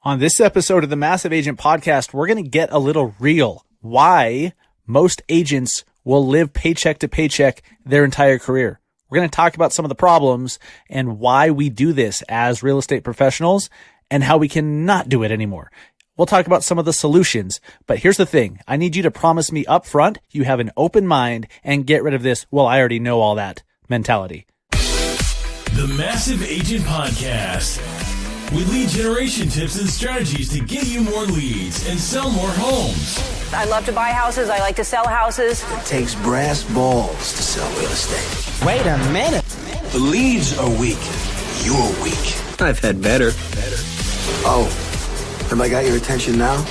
On this episode of the Massive Agent Podcast, we're going to get a little real. Why most agents will live paycheck to paycheck their entire career. We're going to talk about some of the problems and why we do this as real estate professionals and how we can not do it anymore. We'll talk about some of the solutions, but here's the thing. I need you to promise me up front you have an open mind and get rid of this, well, I already know all that mentality. The Massive Agent Podcast, with lead generation tips and strategies to get you more leads and sell more homes. I love to buy houses. I like to sell houses. It takes brass balls to sell real estate. Wait a minute. The leads are weak. You're weak. I've had better. Oh, have I got your attention now?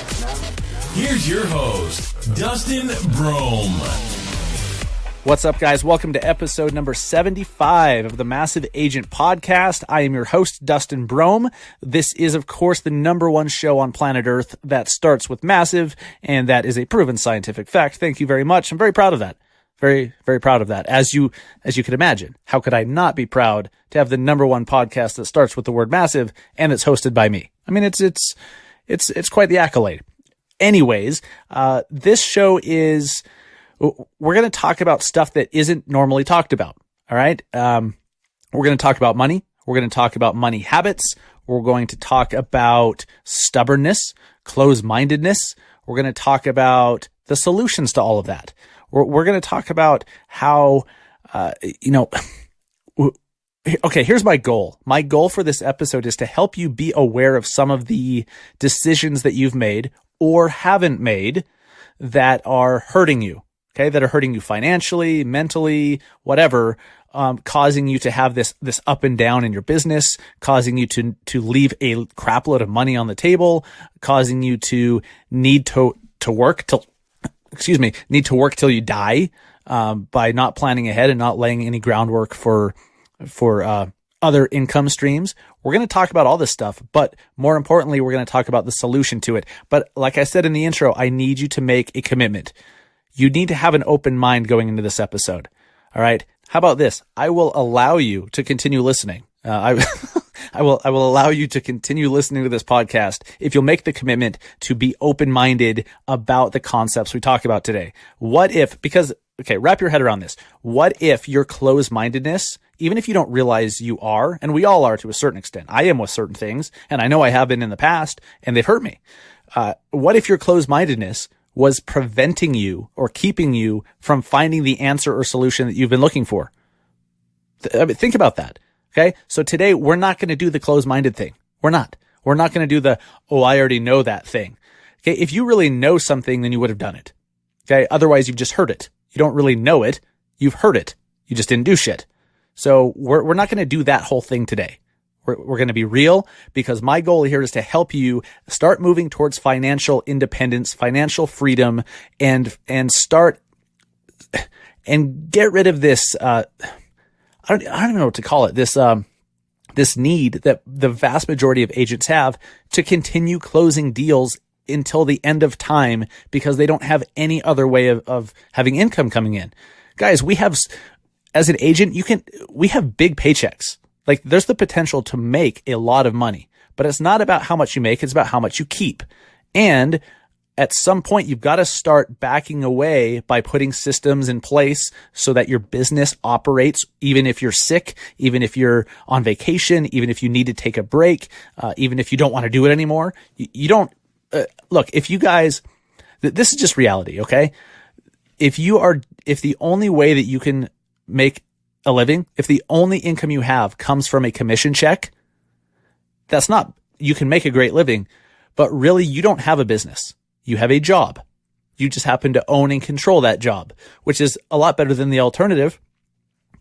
Here's your host, Dustin Brohm. What's up, guys? Welcome to episode number 75 of the Massive Agent Podcast. I am your host, Dustin Brohm. This is, of course, the number one show on planet Earth that starts with massive, and that is a proven scientific fact. Thank you very much. I'm very proud of that. Very, very proud of that. As you could imagine, how could I not be proud to have the number one podcast that starts with the word massive and it's hosted by me? I mean, it's quite the accolade. Anyways, this show is, we're going to talk about stuff that isn't normally talked about. All right. We're going to talk about money. We're going to talk about money habits. We're going to talk about stubbornness, closed-mindedness. We're going to talk about the solutions to all of that. We're going to talk about how, okay, here's my goal. My goal for this episode is to help you be aware of some of the decisions that you've made or haven't made that are hurting you. Okay, that are hurting you financially, mentally, whatever, causing you to have this up and down in your business, causing you to leave a crap load of money on the table, causing you to need to work till you die, by not planning ahead and not laying any groundwork for other income streams. We're going to talk about all this stuff, but more importantly, we're going to talk about the solution to it. But like I said in the intro, I need you to make a commitment. You need to have an open mind going into this episode. All right. How about this? I will allow you to continue listening. I will allow you to continue listening to this podcast if you'll make the commitment to be open-minded about the concepts we talk about today. Wrap your head around this. What if your closed-mindedness, even if you don't realize you are, and we all are to a certain extent, I am with certain things, and I know I have been in the past, and they've hurt me. What if your closed-mindedness was preventing you or keeping you from finding the answer or solution that you've been looking for? Think about that. Okay. So today we're not going to do the closed-minded thing. We're not going to do the, I already know that thing. Okay. If you really know something, then you would have done it. Okay. Otherwise you've just heard it. You don't really know it. You've heard it. You just didn't do shit. So we're not going to do that whole thing today. We're going to be real, because my goal here is to help you start moving towards financial independence, financial freedom, and start and get rid of this. I don't even know what to call it. This need that the vast majority of agents have to continue closing deals until the end of time because they don't have any other way of having income coming in. Guys, as an agent, we have big paychecks. Like, there's the potential to make a lot of money, but it's not about how much you make. It's about how much you keep. And at some point, you've got to start backing away by putting systems in place so that your business operates, even if you're sick, even if you're on vacation, even if you need to take a break, even if you don't want to do it anymore. You don't, look, if you guys, this is just reality. Okay. If the only way that you can make a living, if the only income you have comes from a commission check, you can make a great living, but really you don't have a business. You have a job. You just happen to own and control that job, which is a lot better than the alternative.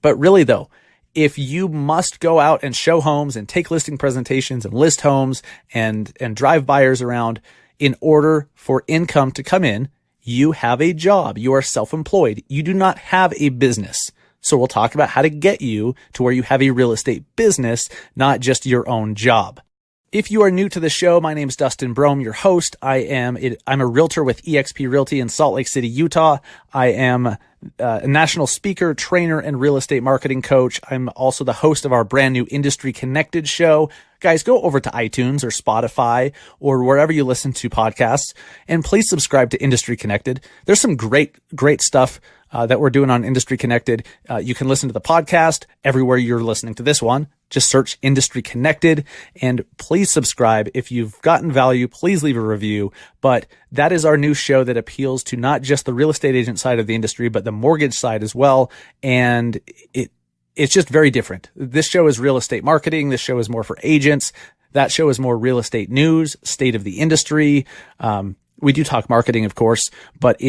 But really though, if you must go out and show homes and take listing presentations and list homes and drive buyers around in order for income to come in, you have a job. You are self-employed. You do not have a business. So we'll talk about how to get you to where you have a real estate business, not just your own job. If you are new to the show, my name is Dustin Brohm, your host. I'm a realtor with eXp Realty in Salt Lake City, Utah. I am a national speaker, trainer, and real estate marketing coach. I'm also the host of our brand new Industry Connected show. Guys, go over to iTunes or Spotify or wherever you listen to podcasts, and please subscribe to Industry Connected. There's some great stuff that we're doing on Industry Connected. You can listen to the podcast everywhere you're listening to this one. Just search Industry Connected, and please subscribe. If you've gotten value, please leave a review. But that is our new show that appeals to not just the real estate agent side of the industry, but the mortgage side as well. And it's just very different. This show is real estate marketing. This show is more for agents. That show is more real estate news, state of the industry. We do talk marketing, of course, but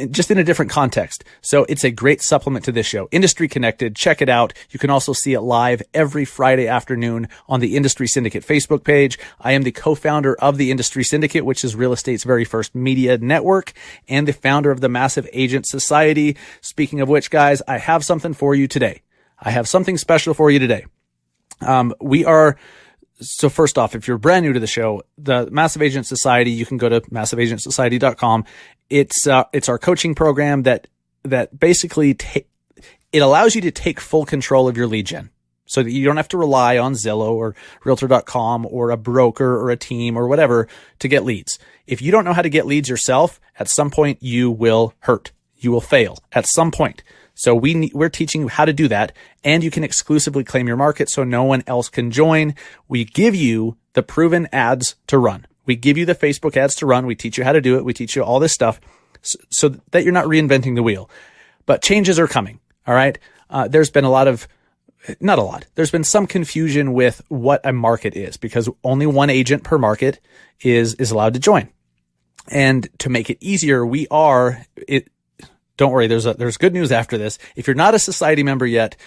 just in a different context. So it's a great supplement to this show. Industry Connected. Check it out. You can also see it live every Friday afternoon on the Industry Syndicate Facebook page. I am the co-founder of the Industry Syndicate, which is real estate's very first media network, and the founder of the Massive Agent Society. Speaking of which, guys, I have something for you today. I have something special for you today. So first off, if you're brand new to the show, the Massive Agent Society, you can go to massiveagentsociety.com. It's our coaching program that basically it allows you to take full control of your lead gen, so that you don't have to rely on Zillow or Realtor.com or a broker or a team or whatever to get leads. If you don't know how to get leads yourself, at some point you will hurt. You will fail at some point. So we're teaching you how to do that, and you can exclusively claim your market so no one else can join. We give you the proven ads to run. We give you the Facebook ads to run. We teach you how to do it. We teach you all this stuff so that you're not reinventing the wheel. But changes are coming. All right. There's been there's been some confusion with what a market is, because only one agent per market is allowed to join. And to make it easier, don't worry, there's good news after this. If you're not a society member yet,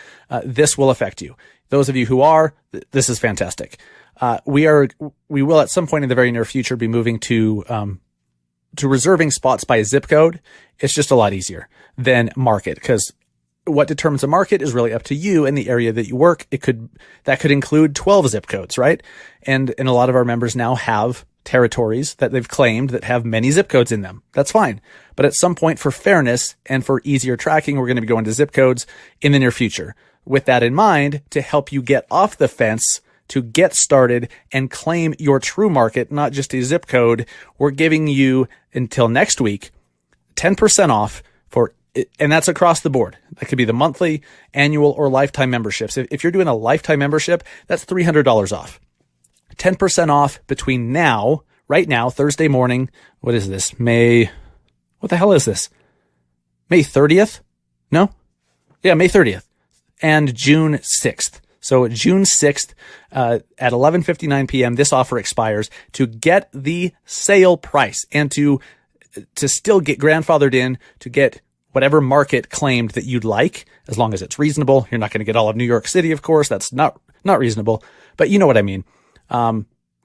this will affect you. Those of you who are, this is fantastic. We will at some point in the very near future be moving to reserving spots by zip code. It's just a lot easier than market, because what determines a market is really up to you and the area that you work. That could include 12 zip codes, right? And a lot of our members now have territories that they've claimed that have many zip codes in them. That's fine. But at some point, for fairness and for easier tracking, we're going to be going to zip codes in the near future. With that in mind, to help you get off the fence, to get started and claim your true market, not just a zip code, we're giving you until next week 10% off and that's across the board. That could be the monthly, annual, or lifetime memberships. If you're doing a lifetime membership, that's $300 off. 10% off between right now, Thursday morning. What is this? What the hell is this? May 30th? No? Yeah, May 30th and June 6th. So June 6th at 11:59 p.m., this offer expires. To get the sale price and to still get grandfathered in, to get whatever market claimed that you'd like, as long as it's reasonable. You're not going to get all of New York City, of course. That's not reasonable, but you know what I mean.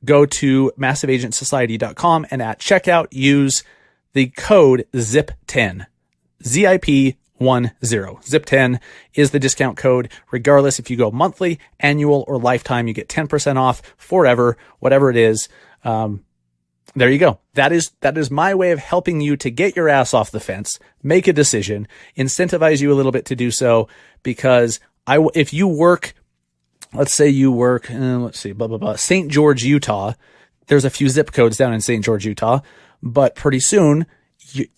Go to massiveagentsociety.com, and at checkout, use the code ZIP10, ZIP10. ZIP10 is the discount code. Regardless if you go monthly, annual, or lifetime, you get 10% off forever, whatever it is. There you go. That is my way of helping you to get your ass off the fence, make a decision, incentivize you a little bit to do so, because if you work, let's say you work, St. George, Utah. There's a few zip codes down in St. George, Utah, but pretty soon,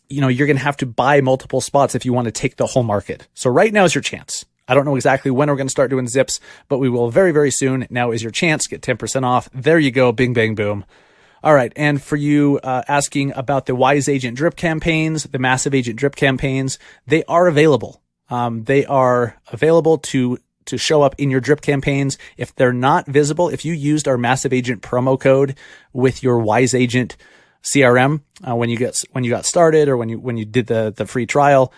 you're going to have to buy multiple spots if you want to take the whole market. So right now is your chance. I don't know exactly when we're going to start doing zips, but we will very, very soon. Now is your chance. Get 10% off. There you go. Bing, bang, boom. All right. And for you asking about the Wise Agent drip campaigns, the Massive Agent drip campaigns, they are available. They are available to show up in your drip campaigns. If they're not visible, if you used our Massive Agent promo code with your Wise Agent CRM when you got started, or when you did the free trial,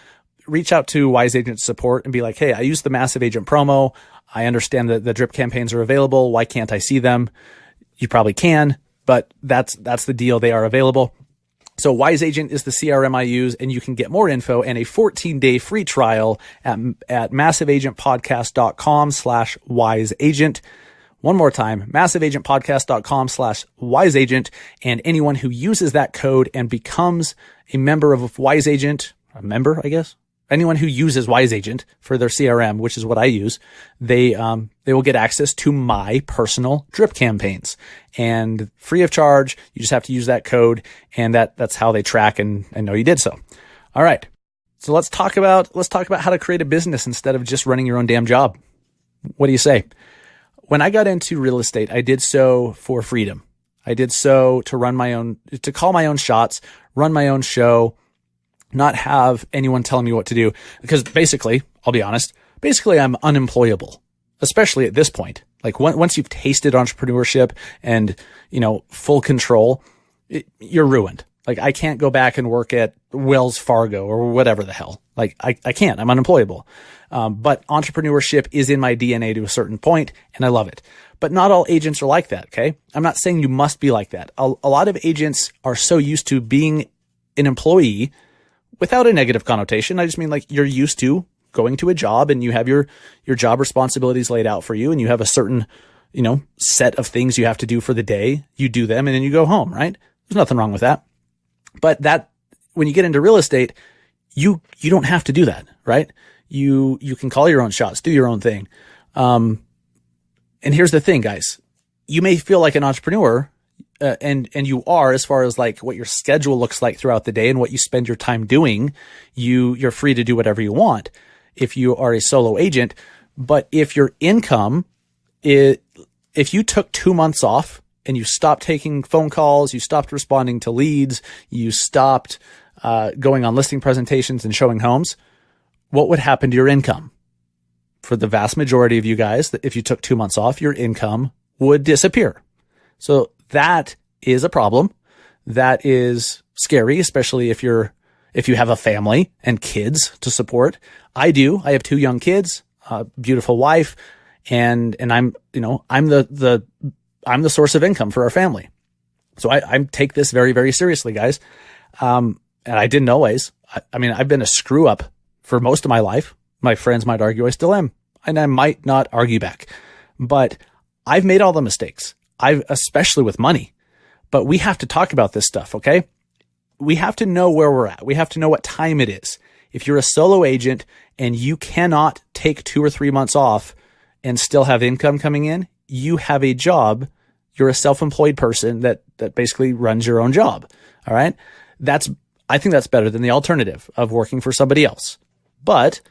reach out to Wise Agent support and be like, hey, I used the Massive Agent promo. I understand that the drip campaigns are available. Why can't I see them? You probably can, but that's the deal. They are available. So Wise Agent is the CRM I use, and you can get more info and a 14-day free trial at massiveagentpodcast.com/wiseagent. One more time, massiveagentpodcast.com/wiseagent. And anyone who uses that code and becomes a member of Wise Agent, a member, I guess, anyone who uses Wise Agent for their CRM, which is what I use, they will get access to my personal drip campaigns, and free of charge. You just have to use that code, and that's how they track and know you did so. All right. So let's talk about how to create a business instead of just running your own damn job. What do you say? When I got into real estate, I did so for freedom. I did so to call my own shots, run my own show, not have anyone telling me what to do. Because basically, I'll be honest, I'm unemployable, especially at this point. Like once you've tasted entrepreneurship and, full control, you're ruined. Like I can't go back and work at Wells Fargo or whatever the hell. Like I can't, I'm unemployable. But entrepreneurship is in my DNA to a certain point, and I love it. But not all agents are like that. Okay. I'm not saying you must be like that. A lot of agents are so used to being an employee without a negative connotation. I just mean like you're used to going to a job and you have your job responsibilities laid out for you, and you have a certain, set of things you have to do for the day. You do them and then you go home, right? There's nothing wrong with that. But when you get into real estate, you don't have to do that, right? You can call your own shots, do your own thing. And here's the thing, guys, you may feel like an entrepreneur, and you are, as far as like what your schedule looks like throughout the day and what you spend your time doing. You're free to do whatever you want if you are a solo agent. But if your income if you took 2 months off and you stopped taking phone calls, you stopped responding to leads, you stopped going on listing presentations and showing homes, what would happen to your income? For the vast majority of you guys, if you took 2 months off, your income would disappear. So that is a problem. That is scary, especially if you have a family and kids to support. I do. I have 2 young kids, a beautiful wife, and I'm the source of income for our family. So I take this very, very seriously, guys. And I didn't always. I've been a screw up for most of my life. My friends might argue I still am, and I might not argue back, but I've made all the mistakes. Especially with money, but we have to talk about this stuff. Okay. We have to know where we're at. We have to know what time it is. If you're a solo agent and you cannot take 2 or 3 months off and still have income coming in, you have a job. You're a self-employed person that basically runs your own job. All right. I think that's better than the alternative of working for somebody else. But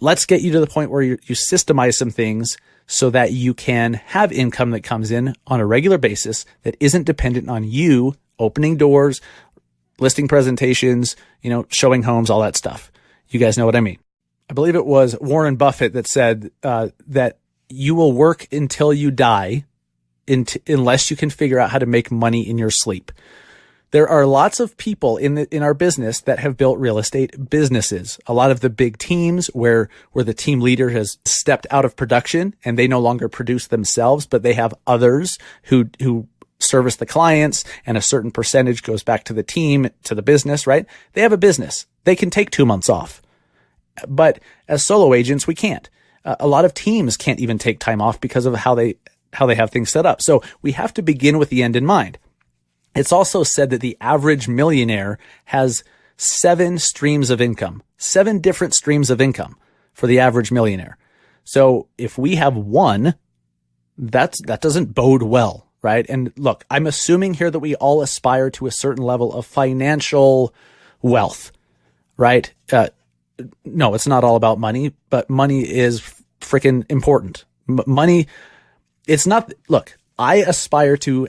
let's get you to the point where you systemize some things so that you can have income that comes in on a regular basis that isn't dependent on you opening doors, listing presentations, showing homes, all that stuff. You guys know what I mean. I believe it was Warren Buffett that said that you will work until you die unless you can figure out how to make money in your sleep. There are lots of people in our business that have built real estate businesses. A lot of the big teams where the team leader has stepped out of production and they no longer produce themselves, but they have others who service the clients, and a certain percentage goes back to the team, to the business, right? They have a business. They can take 2 months off. But as solo agents, we can't. A lot of teams can't even take time off because of how they have things set up. So we have to begin with the end in mind. It's also said that the average millionaire has 7 streams of income, 7 different streams of income for the average millionaire. So if we have one, that doesn't bode well, right? And look, I'm assuming here that we all aspire to a certain level of financial wealth, right? No, it's not all about money, but money is freaking important. Money, it's not, look, I aspire to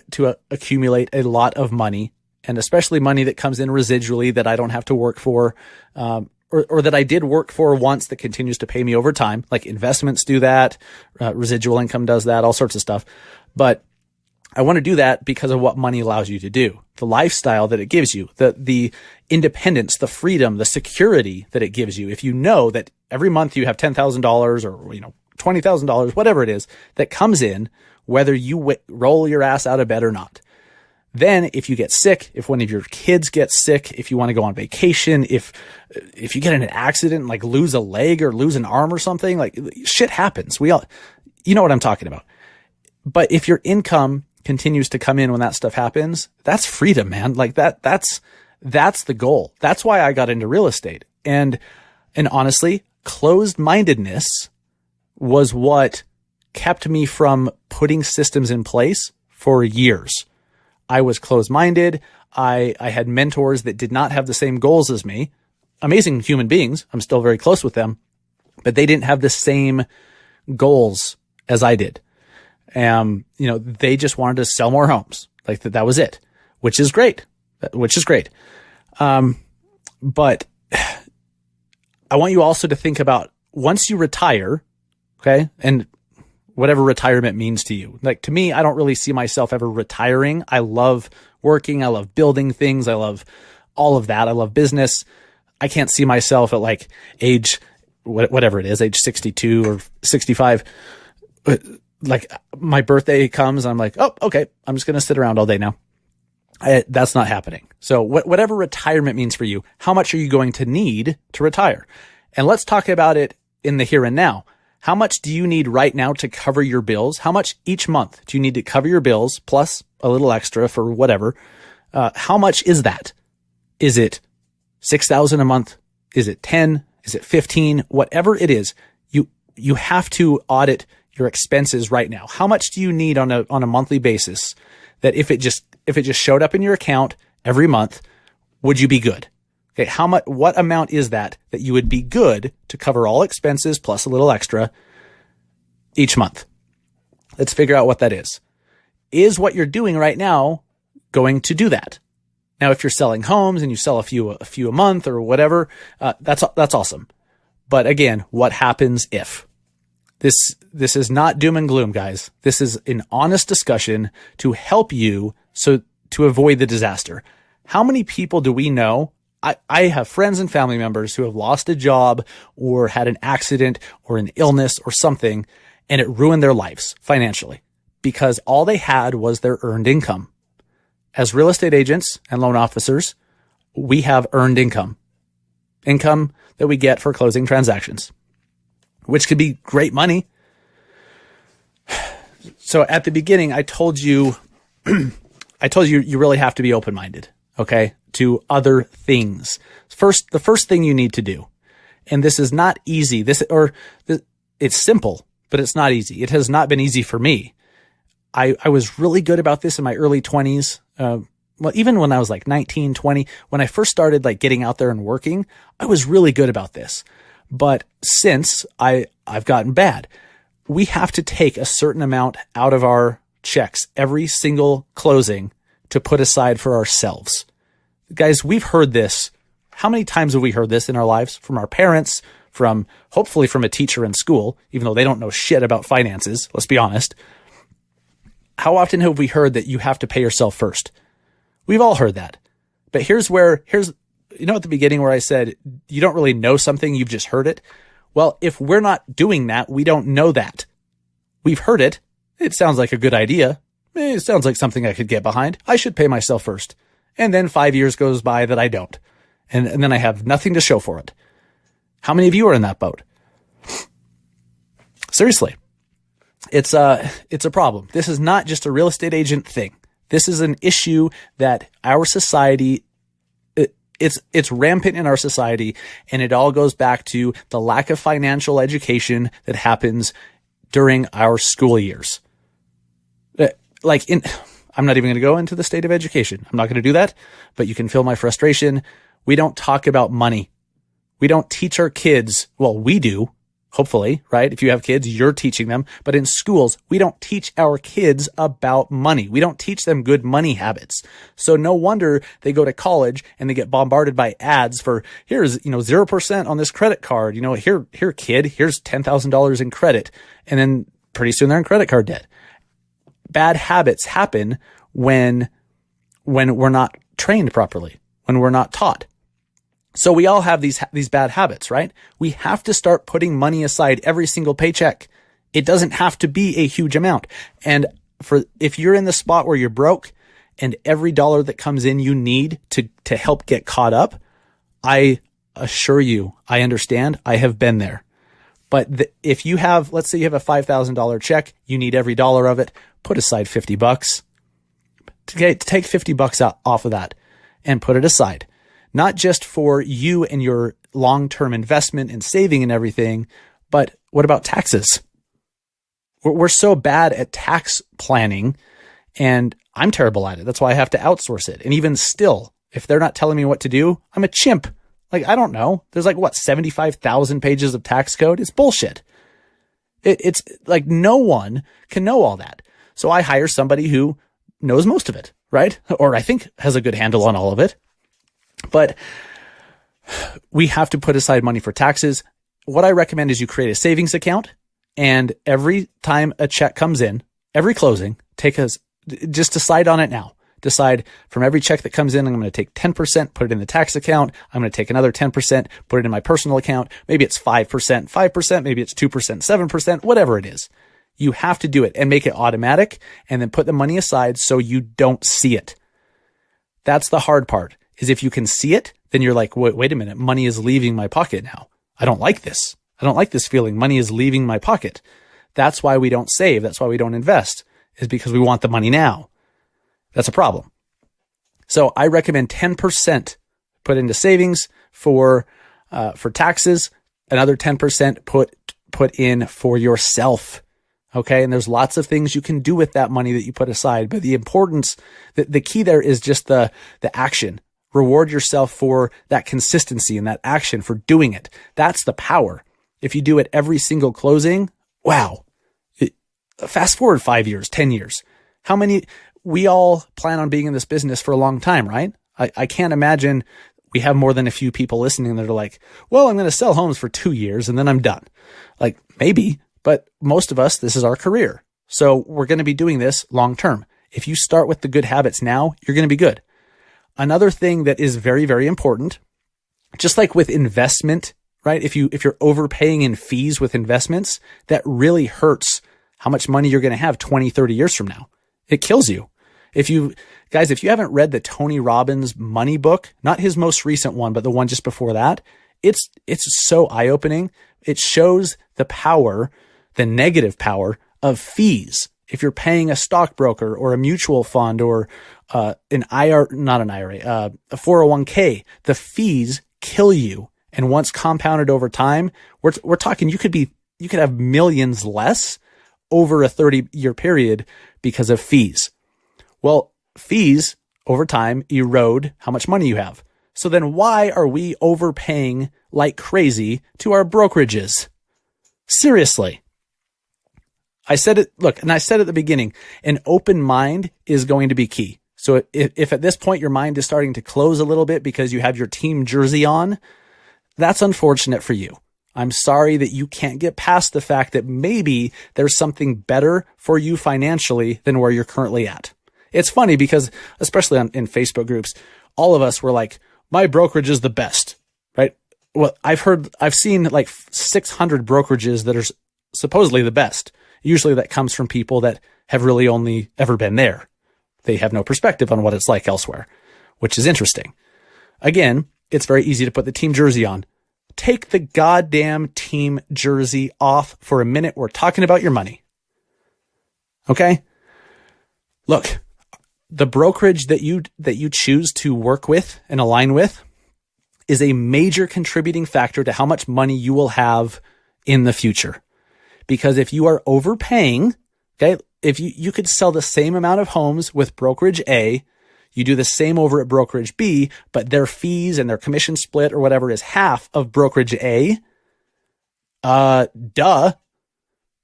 accumulate a lot of money, and especially money that comes in residually that I don't have to work for, or that I did work for once that continues to pay me over time. Like investments do that, residual income does that, all sorts of stuff. But I want to do that because of what money allows you to do, the lifestyle that it gives you, the independence, the freedom, the security that it gives you. If you know that every month you have $10,000 or $20,000, whatever it is that comes in, whether you roll your ass out of bed or not. Then if you get sick, if one of your kids gets sick, if you want to go on vacation, if you get in an accident, like lose a leg or lose an arm or something, like shit happens. We all, you know what I'm talking about. But if your income continues to come in when that stuff happens, that's freedom, man. Like that's the goal. That's why I got into real estate. And honestly, closed-mindedness was what kept me from putting systems in place for years. I was closed-minded. I had mentors that did not have the same goals as me. Amazing human beings. I'm still very close with them, but they didn't have the same goals as I did. They just wanted to sell more homes. Like that was it, which is great. But I want you also to think about once you retire, okay? And whatever retirement means to you. Like to me, I don't really see myself ever retiring. I love working. I love building things. I love all of that. I love business. I can't see myself at like age, whatever it is, age 62 or 65. Like my birthday comes, I'm like, oh, okay, I'm just going to sit around all day now. That's not happening. So whatever retirement means for you, how much are you going to need to retire? And let's talk about it in the here and now. How much do you need right now to cover your bills? How much each month do you need to cover your bills plus a little extra for whatever? How much is that? Is it $6,000 a month? Is it 10? Is it 15? Whatever it is, you have to audit your expenses right now. How much do you need on a monthly basis that if it just showed up in your account every month, would you be good? Okay. What amount is that you would be good to cover all expenses plus a little extra each month? Let's figure out what that is. Is what you're doing right now going to do that? Now, if you're selling homes and you sell a few a month or whatever, that's awesome. But again, what happens if? This is not doom and gloom, guys. This is an honest discussion to help you to avoid the disaster. How many people do we know? I have friends and family members who have lost a job or had an accident or an illness or something, and it ruined their lives financially because all they had was their earned income. As real estate agents and loan officers, we have earned income that we get for closing transactions, which could be great money. So at the beginning, I told you you really have to be open-minded, okay, to other things. The first thing you need to do, and this is not easy. It's simple, but it's not easy. It has not been easy for me. I was really good about this in my early 20s. Well, even when I was like 19, 20, when I first started like getting out there and working, I was really good about this. But since I've gotten bad, we have to take a certain amount out of our checks every single closing to put aside for ourselves. Guys, we've heard this. How many times have we heard this in our lives? From our parents, hopefully from a teacher in school, even though they don't know shit about finances, let's be honest. How often have we heard that you have to pay yourself first? We've all heard that. But here's at the beginning where I said, you don't really know something, you've just heard it. Well, if we're not doing that, we don't know that. We've heard it. It sounds like a good idea. It sounds like something I could get behind. I should pay myself first. And then 5 years goes by that I don't. And then I have nothing to show for it. How many of you are in that boat? Seriously. It's a problem. This is not just a real estate agent thing. This is an issue that our society, it's rampant in our society, and it all goes back to the lack of financial education that happens during our school years. I'm not even going to go into the state of education. I'm not going to do that, but you can feel my frustration. We don't talk about money. We don't teach our kids. Well, we do. Hopefully, right? If you have kids, you're teaching them. But in schools, we don't teach our kids about money. We don't teach them good money habits. So no wonder they go to college and they get bombarded by ads for, here's, 0% on this credit card. Here, kid, here's $10,000 in credit. And then pretty soon they're in credit card debt. Bad habits happen when we're not trained properly, when we're not taught. So we all have these bad habits, right? We have to start putting money aside every single paycheck. It doesn't have to be a huge amount. And if you're in the spot where you're broke and every dollar that comes in you need to help get caught up, I assure you, I understand. I have been there. But if you have, let's say you have a $5,000 check, you need every dollar of it. put aside $50. Take $50 off of that and put it aside. Not just for you and your long-term investment and saving and everything, but what about taxes? We're so bad at tax planning, and I'm terrible at it. That's why I have to outsource it. And even still, if they're not telling me what to do, I'm a chimp. Like, I don't know. There's 75,000 pages of tax code? It's bullshit. It's like no one can know all that. So I hire somebody who knows most of it, right? Or I think has a good handle on all of it. But we have to put aside money for taxes. What I recommend is you create a savings account, and every time a check comes in, every closing, just decide on it now. Decide from every check that comes in, I'm going to take 10%, put it in the tax account. I'm going to take another 10%, put it in my personal account. Maybe it's 5%, maybe it's 2%, 7%, whatever it is. You have to do it and make it automatic, and then put the money aside so you don't see it. That's the hard part, is if you can see it, then you're like, wait a minute, money is leaving my pocket now. I don't like this. I don't like this feeling. Money is leaving my pocket. That's why we don't save. That's why we don't invest, is because we want the money now. That's a problem. So I recommend 10% put into savings for taxes, another 10% put in for yourself. Okay. And there's lots of things you can do with that money that you put aside, but the key there is just the action. Reward yourself for that consistency and that action, for doing it. That's the power. If you do it every single closing, wow. Fast forward 5 years, 10 years. We all plan on being in this business for a long time, right? I can't imagine we have more than a few people listening that are like, well, I'm going to sell homes for 2 years and then I'm done. Like, maybe, but most of us, this is our career. So we're going to be doing this long term. If you start with the good habits now, you're going to be good. Another thing that is very, very important, just like with investment, right? If you're overpaying in fees with investments, that really hurts how much money you're going to have 20, 30 years from now. It kills you. If you haven't read the Tony Robbins money book, not his most recent one, but the one just before that, it's so eye-opening. It shows the power, the negative power of fees. If you're paying a stockbroker or a mutual fund or a 401k, the fees kill you. And once compounded over time, we're talking, you could have millions less over a 30-year period because of fees. Well, fees over time erode how much money you have. So then why are we overpaying like crazy to our brokerages? Seriously. I said it at the beginning, an open mind is going to be key. So if at this point your mind is starting to close a little bit because you have your team jersey on, that's unfortunate for you. I'm sorry that you can't get past the fact that maybe there's something better for you financially than where you're currently at. It's funny because, especially in Facebook groups, all of us were like, my brokerage is the best, right? Well, I've seen like 600 brokerages that are supposedly the best. Usually that comes from people that have really only ever been there. They have no perspective on what it's like elsewhere, which is interesting. Again, it's very easy to put the team jersey on. Take the goddamn team jersey off for a minute. We're talking about your money. Okay? Look, the brokerage that you choose to work with and align with is a major contributing factor to how much money you will have in the future. Because if you are overpaying, okay, if you could sell the same amount of homes with brokerage A, you do the same over at brokerage B, but their fees and their commission split or whatever is half of brokerage A. Duh.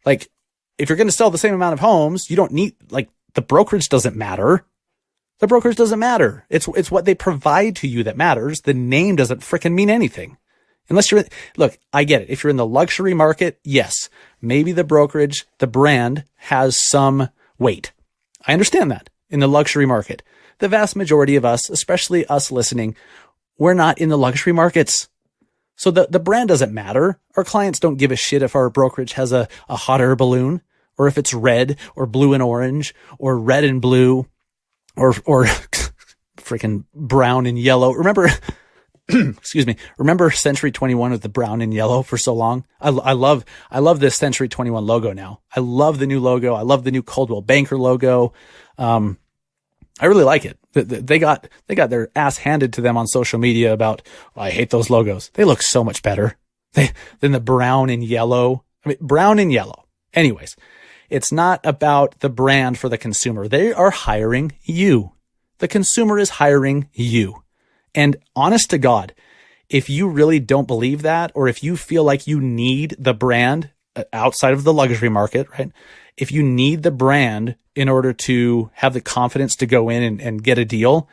Like, if you're going to sell the same amount of homes, you don't need, like, the brokerage doesn't matter. The brokerage doesn't matter. It's what they provide to you that matters. The name doesn't frickin' mean anything. Unless look, I get it. If you're in the luxury market, yes, maybe the brokerage, the brand has some weight. I understand that in the luxury market. The vast majority of us, especially us listening, we're not in the luxury markets. So the brand doesn't matter. Our clients don't give a shit if our brokerage has a hot air balloon, or if it's red or blue and orange or red and blue or freaking brown and yellow. Remember excuse me, remember Century 21 with the brown and yellow for so long? I love this Century 21 logo now. I love the new logo. I love the new Coldwell Banker logo. I really like it. They got their ass handed to them on social media about, I hate those logos. They look so much better than the brown and yellow. I mean, brown and yellow. Anyways, it's not about the brand for the consumer. They are hiring you. The consumer is hiring you. And honest to God, if you really don't believe that, or if you feel like you need the brand outside of the luxury market, right? If you need the brand in order to have the confidence to go in and get a deal,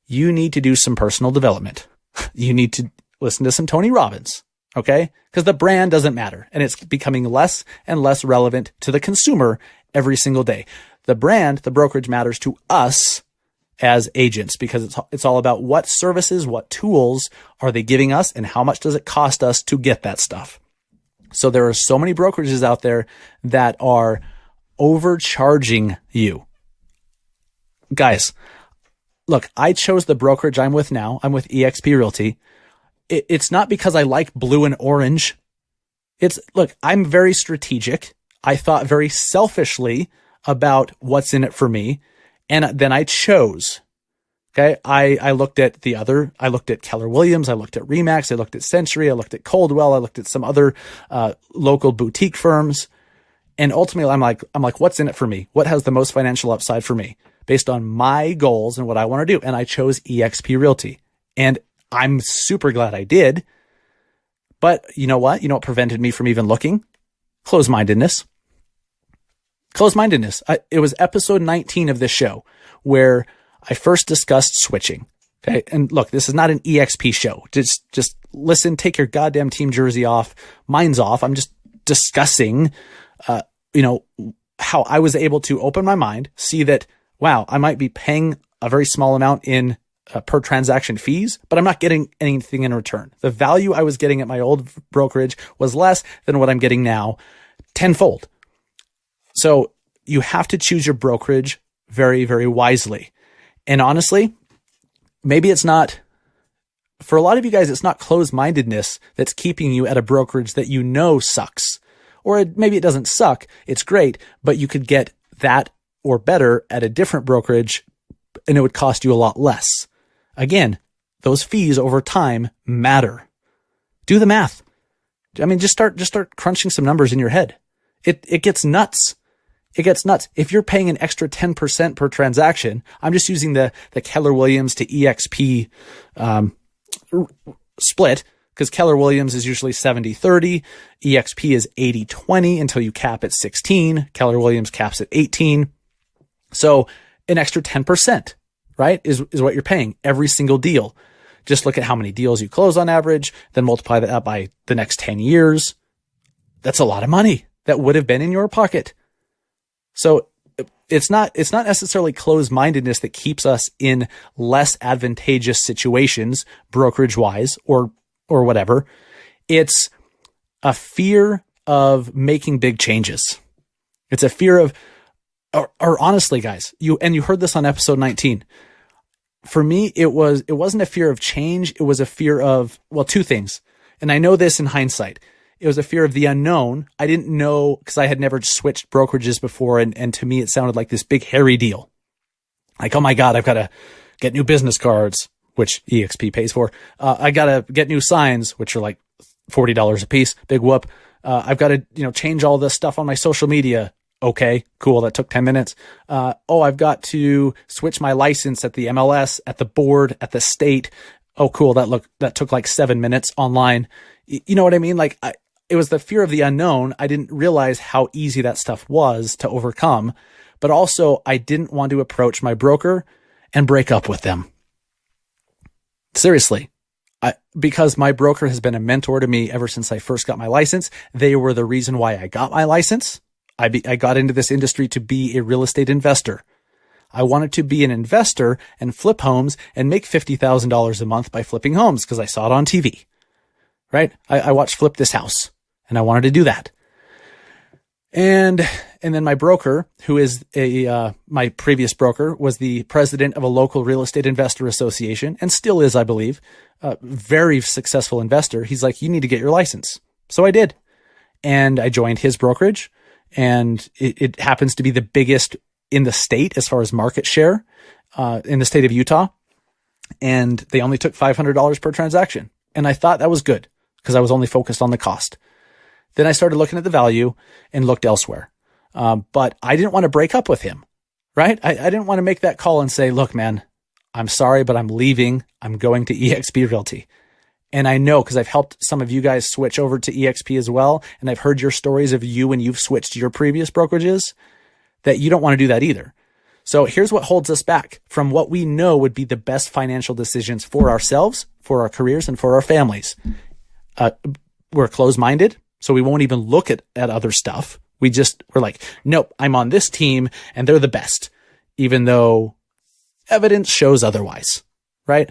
you need to do some personal development. You need to listen to some Tony Robbins, okay? Because the brand doesn't matter, and it's becoming less and less relevant to the consumer every single day. The brand, the brokerage, matters to us as agents, because it's all about what services, what tools are they giving us, and how much does it cost us to get that stuff. So there are so many brokerages out there that are overcharging you. Guys, look, I chose the brokerage I'm with now. I'm with eXp Realty. It's not because I like blue and orange. Look, I'm very strategic. I thought very selfishly about what's in it for me. And then I chose. Okay. I looked at I looked at Keller Williams. I looked at Remax. I looked at Century. I looked at Coldwell. I looked at some other, local boutique firms. And ultimately I'm like, what's in it for me? What has the most financial upside for me based on my goals and what I want to do? And I chose eXp Realty, and I'm super glad I did. But you know what? You know what prevented me from even looking? Closed-mindedness. It was episode 19 of this show where I first discussed switching. Okay. And look, this is not an EXP show. Just listen, take your goddamn team jersey off. Mine's off. I'm just discussing, how I was able to open my mind, see that, wow, I might be paying a very small amount in per transaction fees, but I'm not getting anything in return. The value I was getting at my old brokerage was less than what I'm getting now, tenfold. So you have to choose your brokerage very, very wisely. And honestly, maybe it's not, for a lot of you guys, it's not closed-mindedness that's keeping you at a brokerage that you know sucks. Or maybe it doesn't suck, it's great, but you could get that or better at a different brokerage and it would cost you a lot less. Again, those fees over time matter. Do the math. I mean, just start crunching some numbers in your head. It gets nuts. It gets nuts. If you're paying an extra 10% per transaction, I'm just using the Keller Williams to EXP split, because Keller Williams is usually 70-30. EXP is 80-20 until you cap at 16. Keller Williams caps at 18. So an extra 10%, right, is what you're paying every single deal. Just look at how many deals you close on average, then multiply that up by the next 10 years. That's a lot of money that would have been in your pocket. So it's not necessarily closed-mindedness that keeps us in less advantageous situations, brokerage-wise or whatever. It's a fear of making big changes. It's a fear of, or honestly, guys, you heard this on episode 19. For me, it wasn't a fear of change. It was a fear of, well, two things. And I know this in hindsight. It was a fear of the unknown. I didn't know, because I had never switched brokerages before. And to me, it sounded like this big, hairy deal. Like, oh my God, I've got to get new business cards, which eXp pays for. I got to get new signs, which are like $40 a piece. Big whoop. I've got to, change all this stuff on my social media. Okay, cool. That took 10 minutes. I've got to switch my license at the MLS, at the board, at the state. Oh, cool. That took like 7 minutes online. You know what I mean? Like, it was the fear of the unknown. I didn't realize how easy that stuff was to overcome, but also I didn't want to approach my broker and break up with them. Seriously. Because my broker has been a mentor to me ever since I first got my license. They were the reason why I got my license. I got into this industry to be a real estate investor. I wanted to be an investor and flip homes and make $50,000 a month by flipping homes because I saw it on TV, right? I watched Flip This House and I wanted to do that. And then my broker, who is my previous broker, was the president of a local real estate investor association and still is, I believe, a very successful investor. He's like, you need to get your license. So I did. And I joined his brokerage, and it happens to be the biggest in the state as far as market share, in the state of Utah. And they only took $500 per transaction. And I thought that was good because I was only focused on the cost. Then I started looking at the value and looked elsewhere. But I didn't want to break up with him, right? I didn't want to make that call and say, look, man, I'm sorry, but I'm leaving. I'm going to eXp Realty. And I know, because I've helped some of you guys switch over to eXp as well. And I've heard your stories of you when you've switched to your previous brokerages, that you don't want to do that either. So here's what holds us back from what we know would be the best financial decisions for ourselves, for our careers, and for our families. We're closed-minded, so we won't even look at other stuff. We're like, nope, I'm on this team and they're the best, even though evidence shows otherwise, right?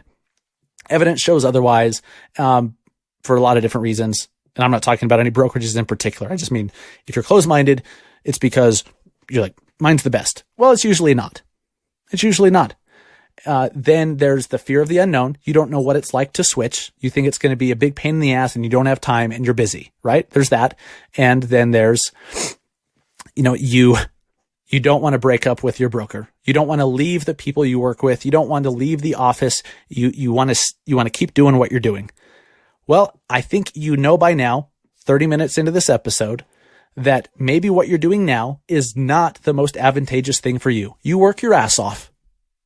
Evidence shows otherwise for a lot of different reasons. And I'm not talking about any brokerages in particular. I just mean, if you're closed-minded, it's because you're like, mine's the best. Well, it's usually not. It's usually not. Then there's the fear of the unknown. You don't know what it's like to switch. You think it's going to be a big pain in the ass and you don't have time and you're busy, right? There's that. And then there's, you don't want to break up with your broker. You don't want to leave the people you work with. You don't want to leave the office. You want to keep doing what you're doing. Well, I think you know by now, 30 minutes into this episode, that maybe what you're doing now is not the most advantageous thing for you. You work your ass off.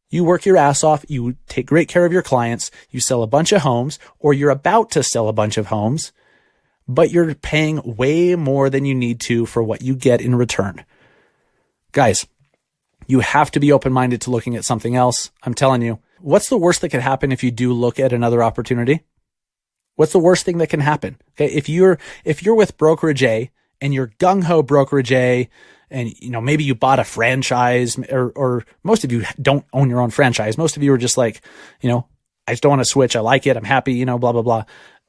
You work your ass off. You take great care of your clients. You sell a bunch of homes, or you're about to sell a bunch of homes, but you're paying way more than you need to for what you get in return. Guys, you have to be open-minded to looking at something else. I'm telling you, what's the worst that could happen if you do look at another opportunity? What's the worst thing that can happen? Okay. If you're with brokerage A and you're gung-ho brokerage A, and maybe you bought a franchise, or most of you don't own your own franchise. Most of you are just like, I just don't want to switch. I like it. I'm happy, blah, blah, blah.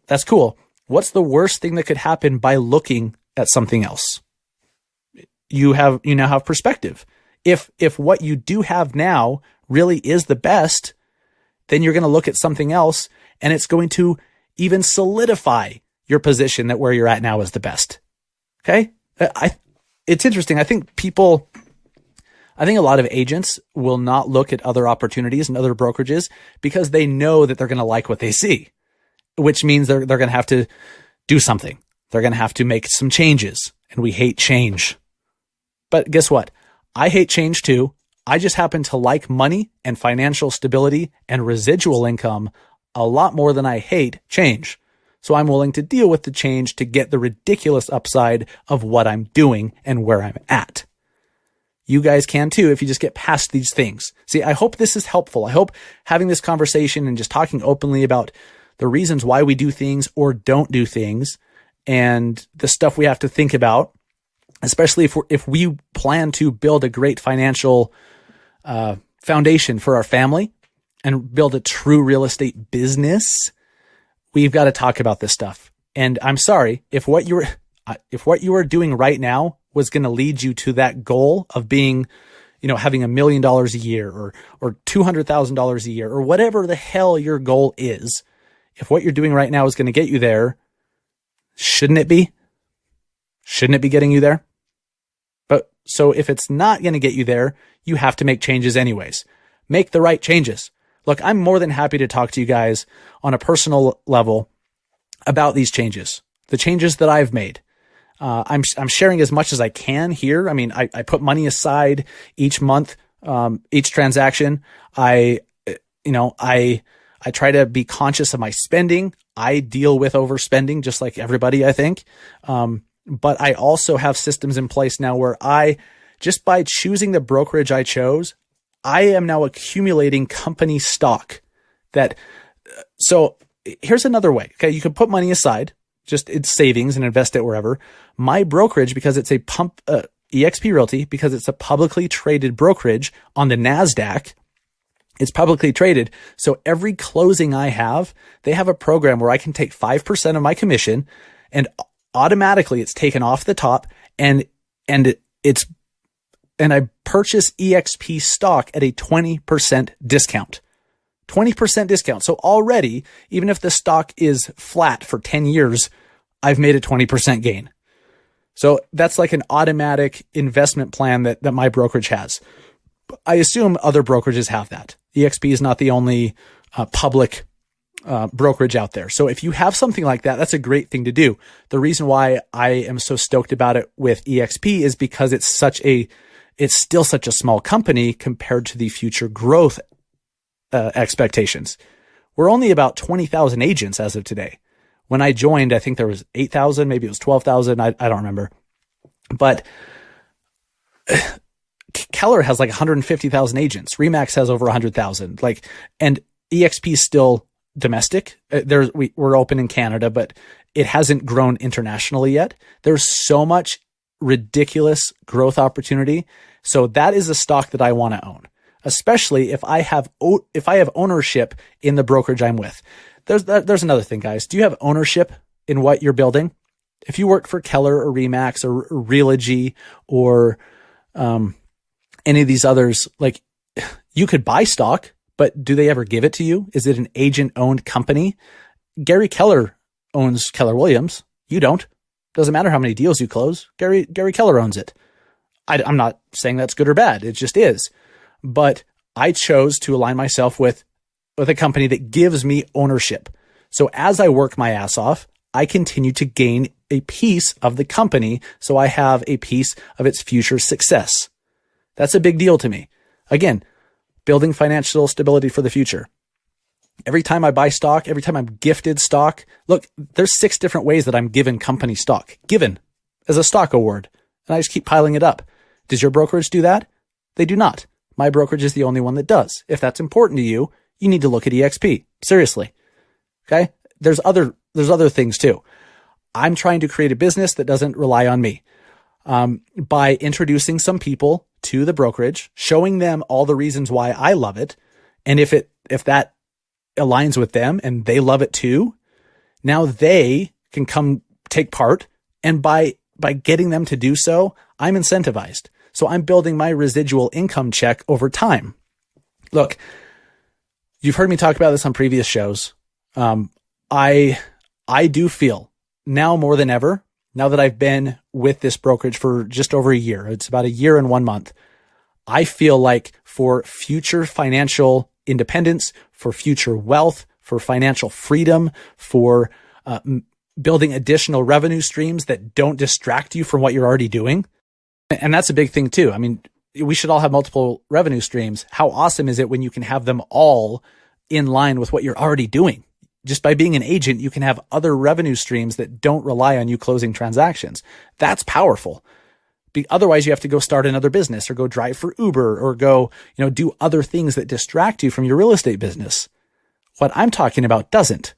That's cool. What's the worst thing that could happen by looking at something else? You now have perspective. If what you do have now really is the best, then you're going to look at something else and it's going to even solidify your position that where you're at now is the best. Okay. It's interesting. I think a lot of agents will not look at other opportunities and other brokerages because they know that they're going to like what they see, which means they're going to have to do something. They're going to have to make some changes, and we hate change. But guess what? I hate change too. I just happen to like money and financial stability and residual income a lot more than I hate change. So I'm willing to deal with the change to get the ridiculous upside of what I'm doing and where I'm at. You guys can too if you just get past these things. See, I hope this is helpful. I hope having this conversation and just talking openly about the reasons why we do things or don't do things and the stuff we have to think about, especially if we plan to build a great financial foundation for our family and build a true real estate business, we've got to talk about this stuff. And I'm sorry if what you are doing right now was going to lead you to that goal of being, having $1 million a year or $200,000 a year or whatever the hell your goal is. If what you're doing right now is going to get you there, shouldn't it be? Shouldn't it be getting you there? But so if it's not going to get you there, you have to make changes anyways. Make the right changes. Look, I'm more than happy to talk to you guys on a personal level about these changes, the changes that I've made. I'm sharing as much as I can here. I mean, I put money aside each month, each transaction. I try to be conscious of my spending. I deal with overspending just like everybody, I think. But I also have systems in place now where just by choosing the brokerage I chose, I am now accumulating company stock so here's another way. Okay. You can put money aside, just it's savings and invest it wherever. My brokerage, because it's eXp Realty, because it's a publicly traded brokerage on the NASDAQ, it's publicly traded. So every closing I have, they have a program where I can take 5% of my commission and automatically it's taken off the top and and I purchased EXP stock at a 20% discount. 20% discount. So already, even if the stock is flat for 10 years, I've made a 20% gain. So that's like an automatic investment plan that my brokerage has. I assume other brokerages have that. EXP is not the only public brokerage out there. So if you have something like that, that's a great thing to do. The reason why I am so stoked about it with EXP is because it's still such a small company compared to the future growth expectations. We're only about 20,000 agents as of today. When I joined, I think there was 8,000, maybe it was 12,000. I don't remember. But Keller has like 150,000 agents. Remax has over 100,000. And EXP is still domestic. We're open in Canada, but it hasn't grown internationally yet. There's so much ridiculous growth opportunity. So that is a stock that I want to own, especially if I have ownership in the brokerage I'm with. There's another thing, guys. Do you have ownership in what you're building? If you work for Keller or Remax or Realogy or any of these others, like, you could buy stock, but do they ever give it to you? Is it an agent-owned company? Gary Keller owns Keller Williams. You don't. Doesn't matter how many deals you close. Gary Keller owns it. I'm not saying that's good or bad. It just is. But I chose to align myself with a company that gives me ownership. So as I work my ass off, I continue to gain a piece of the company, so I have a piece of its future success. That's a big deal to me. Again, building financial stability for the future. Every time I buy stock, every time I'm gifted stock, look, there's 6 different ways that I'm given company stock, given as a stock award, and I just keep piling it up. Does your brokerage do that? They do not. My brokerage is the only one that does. If that's important to you, you need to look at EXP. Seriously. Okay? There's other things too. I'm trying to create a business that doesn't rely on me. By introducing some people to the brokerage, showing them all the reasons why I love it. And if that aligns with them and they love it too, now they can come take part. And by getting them to do so, I'm incentivized. So I'm building my residual income check over time. Look, you've heard me talk about this on previous shows. I do feel now more than ever, now that I've been with this brokerage for just over a year, it's about a year and 1 month, I feel like for future financial independence, for future wealth, for financial freedom, for building additional revenue streams that don't distract you from what you're already doing. And that's a big thing too. I mean, we should all have multiple revenue streams. How awesome is it when you can have them all in line with what you're already doing? Just by being an agent, you can have other revenue streams that don't rely on you closing transactions. That's powerful. Otherwise, you have to go start another business or go drive for Uber or go, do other things that distract you from your real estate business. What I'm talking about doesn't.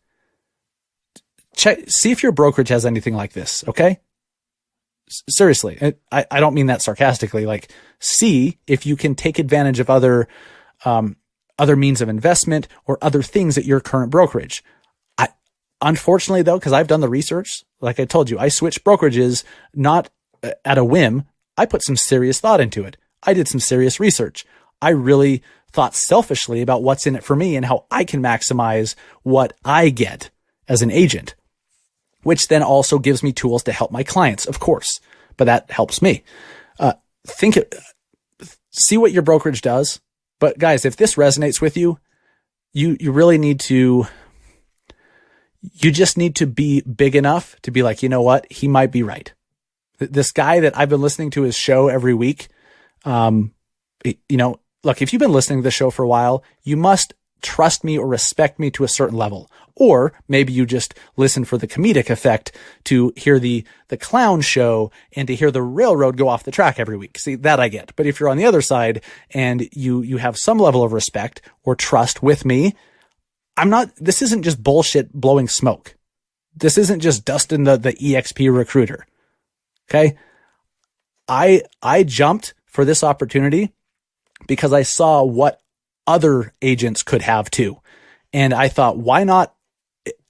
See if your brokerage has anything like this, okay? Seriously, I don't mean that sarcastically. Like, see if you can take advantage of other means of investment or other things at your current brokerage. Unfortunately, though, because I've done the research, like I told you, I switched brokerages not at a whim. I put some serious thought into it. I did some serious research. I really thought selfishly about what's in it for me and how I can maximize what I get as an agent, which then also gives me tools to help my clients, of course, but that helps me. See what your brokerage does. But guys, if this resonates with you, you really need to, you just need to be big enough to be like, you know what? He might be right. This guy that I've been listening to his show every week, look, if you've been listening to the show for a while, you must trust me or respect me to a certain level. Or maybe you just listen for the comedic effect to hear the clown show and to hear the railroad go off the track every week. See, that I get. But if you're on the other side and you have some level of respect or trust with me, this isn't just bullshit blowing smoke. This isn't just Dustin, the EXP recruiter. Okay. I jumped for this opportunity because I saw what other agents could have too. And I thought, why not?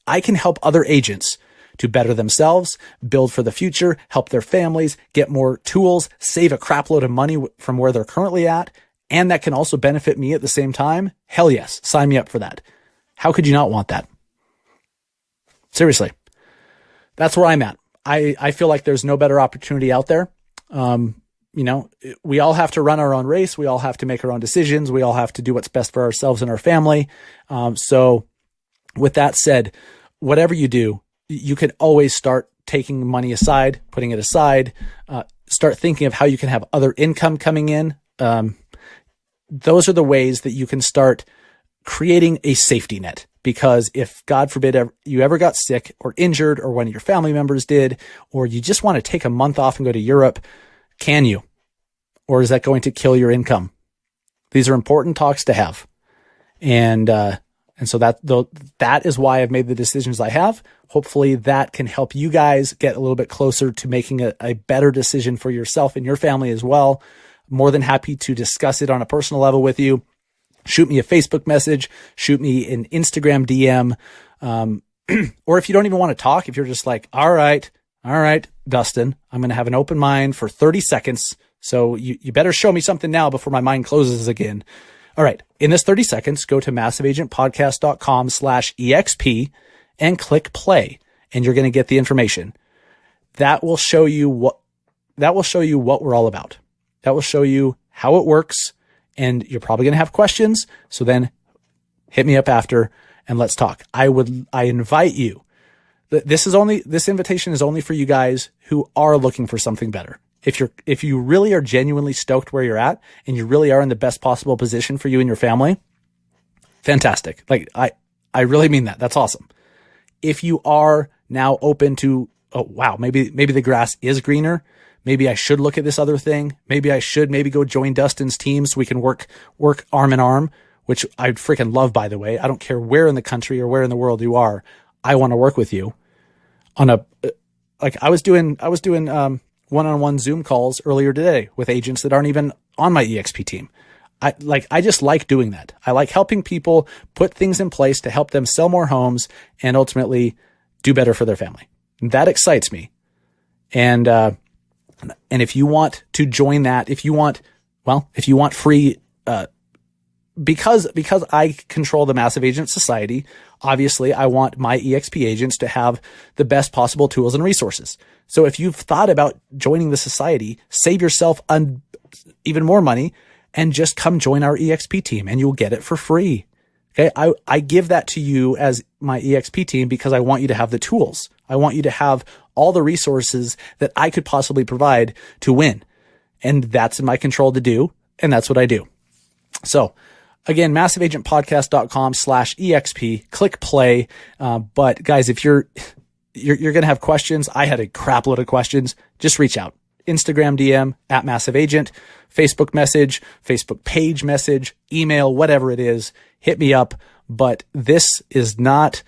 I can help other agents to better themselves, build for the future, help their families, get more tools, save a crap load of money from where they're currently at, and that can also benefit me at the same time, hell yes, sign me up for that. How could you not want that? Seriously. That's where I'm at. I feel like there's no better opportunity out there. We all have to run our own race. We all have to make our own decisions. We all have to do what's best for ourselves and our family. So with that said, whatever you do, you can always start taking money aside, putting it aside, start thinking of how you can have other income coming in. Those are the ways that you can start creating a safety net. Because if, God forbid, you ever got sick or injured, or one of your family members did, or you just want to take a month off and go to Europe, can you? Or is that going to kill your income? These are important talks to have. And so that is why I've made the decisions I have. Hopefully that can help you guys get a little bit closer to making a better decision for yourself and your family as well. More than happy to discuss it on a personal level with you. Shoot me a Facebook message, shoot me an Instagram DM. Or if you don't even want to talk, if you're just like, all right, Dustin, I'm going to have an open mind for 30 seconds. So you better show me something now before my mind closes again. All right. In this 30 seconds, go to massiveagentpodcast.com/EXP and click play, and you're going to get the information. That will show you what we're all about. That will show you how it works. And you're probably going to have questions. So then hit me up after and let's talk. I invite you. This invitation is only for you guys who are looking for something better. If you really are genuinely stoked where you're at and you really are in the best possible position for you and your family, fantastic. Like I really mean that. That's awesome. If you are now open to, oh wow, maybe the grass is greener. Maybe I should look at this other thing. Maybe I should go join Dustin's team so we can work arm in arm, which I freaking love, by the way. I don't care where in the country or where in the world you are. I want to work with you on I was doing one-on-one Zoom calls earlier today with agents that aren't even on my EXP team. I just like doing that. I like helping people put things in place to help them sell more homes and ultimately do better for their family. That excites me. And if you want to join that, if you want free, because I control the Massive Agent Society, obviously I want my EXP agents to have the best possible tools and resources. So if you've thought about joining the society, save yourself even more money and just come join our EXP team and you'll get it for free. Okay. I give that to you as my EXP team because I want you to have the tools. I want you to have all the resources that I could possibly provide to win. And that's in my control to do. And that's what I do. So again, massiveagentpodcast.com/EXP, click play. But guys, if you're going to have questions, I had a crap load of questions. Just reach out. Instagram DM @massiveagent, Facebook message, Facebook page message, email, whatever it is, hit me up. But this is not,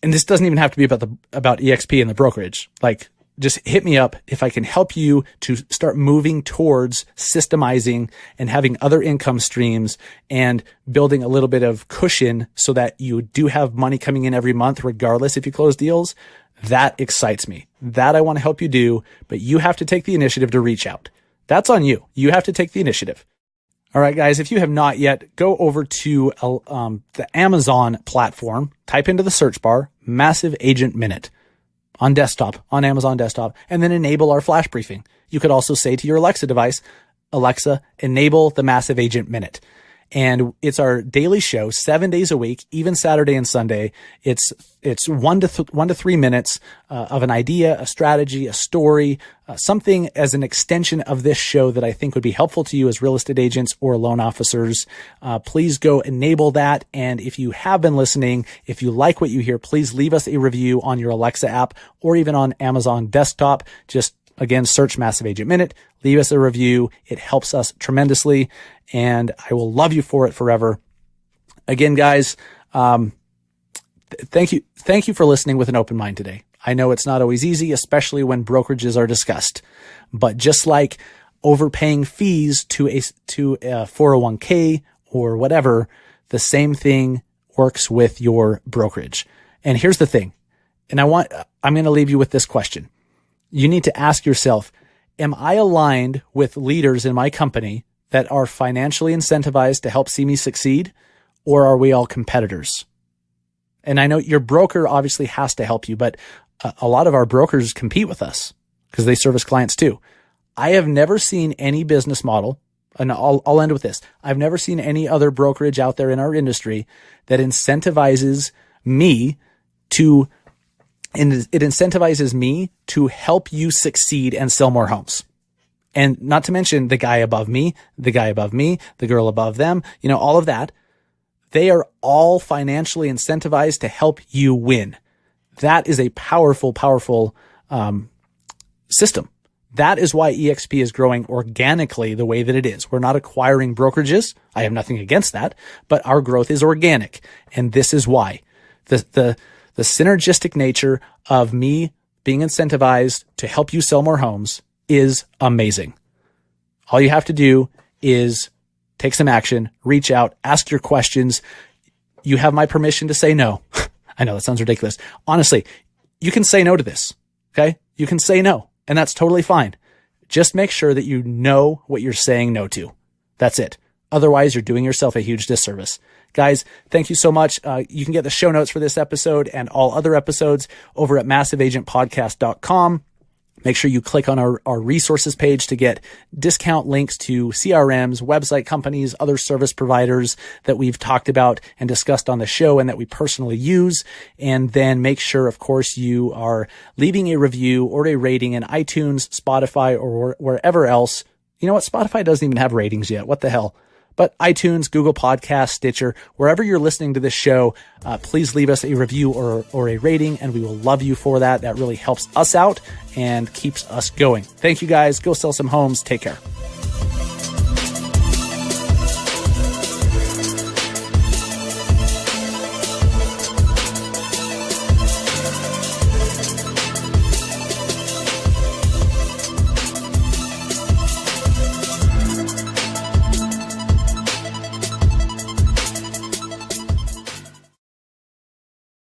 and this doesn't even have to be about EXP and the brokerage. Like, just hit me up if I can help you to start moving towards systemizing and having other income streams and building a little bit of cushion so that you do have money coming in every month, regardless if you close deals. That excites me. That I want to help you do, but you have to take the initiative to reach out. That's on you. You have to take the initiative. All right, guys, if you have not yet, go over to the Amazon platform, type into the search bar, Massive Agent Minute on desktop, on Amazon desktop, and then enable our flash briefing. You could also say to your Alexa device, Alexa, enable the Massive Agent Minute. And it's our daily show, 7 days a week, even Saturday and Sunday. It's 1 to 3 minutes of an idea, a strategy, a story, something as an extension of this show that I think would be helpful to you as real estate agents or loan officers. Please go enable that. And if you have been listening, if you like what you hear, please leave us a review on your Alexa app or even on Amazon desktop. Just again, search Massive Agent Minute, leave us a review. It helps us tremendously, and I will love you for it forever. Again, guys, thank you for listening with an open mind today. I know it's not always easy, especially when brokerages are discussed, but just like overpaying fees to a 401k or whatever, the same thing works with your brokerage. And here's the thing. And I'm going to leave you with this question. You need to ask yourself, am I aligned with leaders in my company that are financially incentivized to help see me succeed, or are we all competitors? And I know your broker obviously has to help you, but a lot of our brokers compete with us because they service clients too. I have never seen any business model, and I'll end with this. I've never seen any other brokerage out there in our industry that incentivizes me to help you succeed and sell more homes. And not to mention the guy above me, the girl above them, all of that. They are all financially incentivized to help you win. That is a powerful, powerful system. That is why EXP is growing organically the way that it is. We're not acquiring brokerages. I have nothing against that, but our growth is organic. And this is why. The synergistic nature of me being incentivized to help you sell more homes is amazing. All you have to do is take some action, reach out, ask your questions. You have my permission to say no. I know that sounds ridiculous. Honestly, you can say no to this. Okay. You can say no, and that's totally fine. Just make sure that you know what you're saying no to. That's it. Otherwise, you're doing yourself a huge disservice. Guys, thank you so much. You can get the show notes for this episode and all other episodes over at massiveagentpodcast.com. Make sure you click on our resources page to get discount links to CRMs, website companies, other service providers that we've talked about and discussed on the show and that we personally use. And then make sure, of course, you are leaving a review or a rating in iTunes, Spotify, or wherever else. You know what? Spotify doesn't even have ratings yet. What the hell? But iTunes, Google Podcasts, Stitcher, wherever you're listening to this show, please leave us a review or a rating, and we will love you for that. That really helps us out and keeps us going. Thank you guys. Go sell some homes. Take care.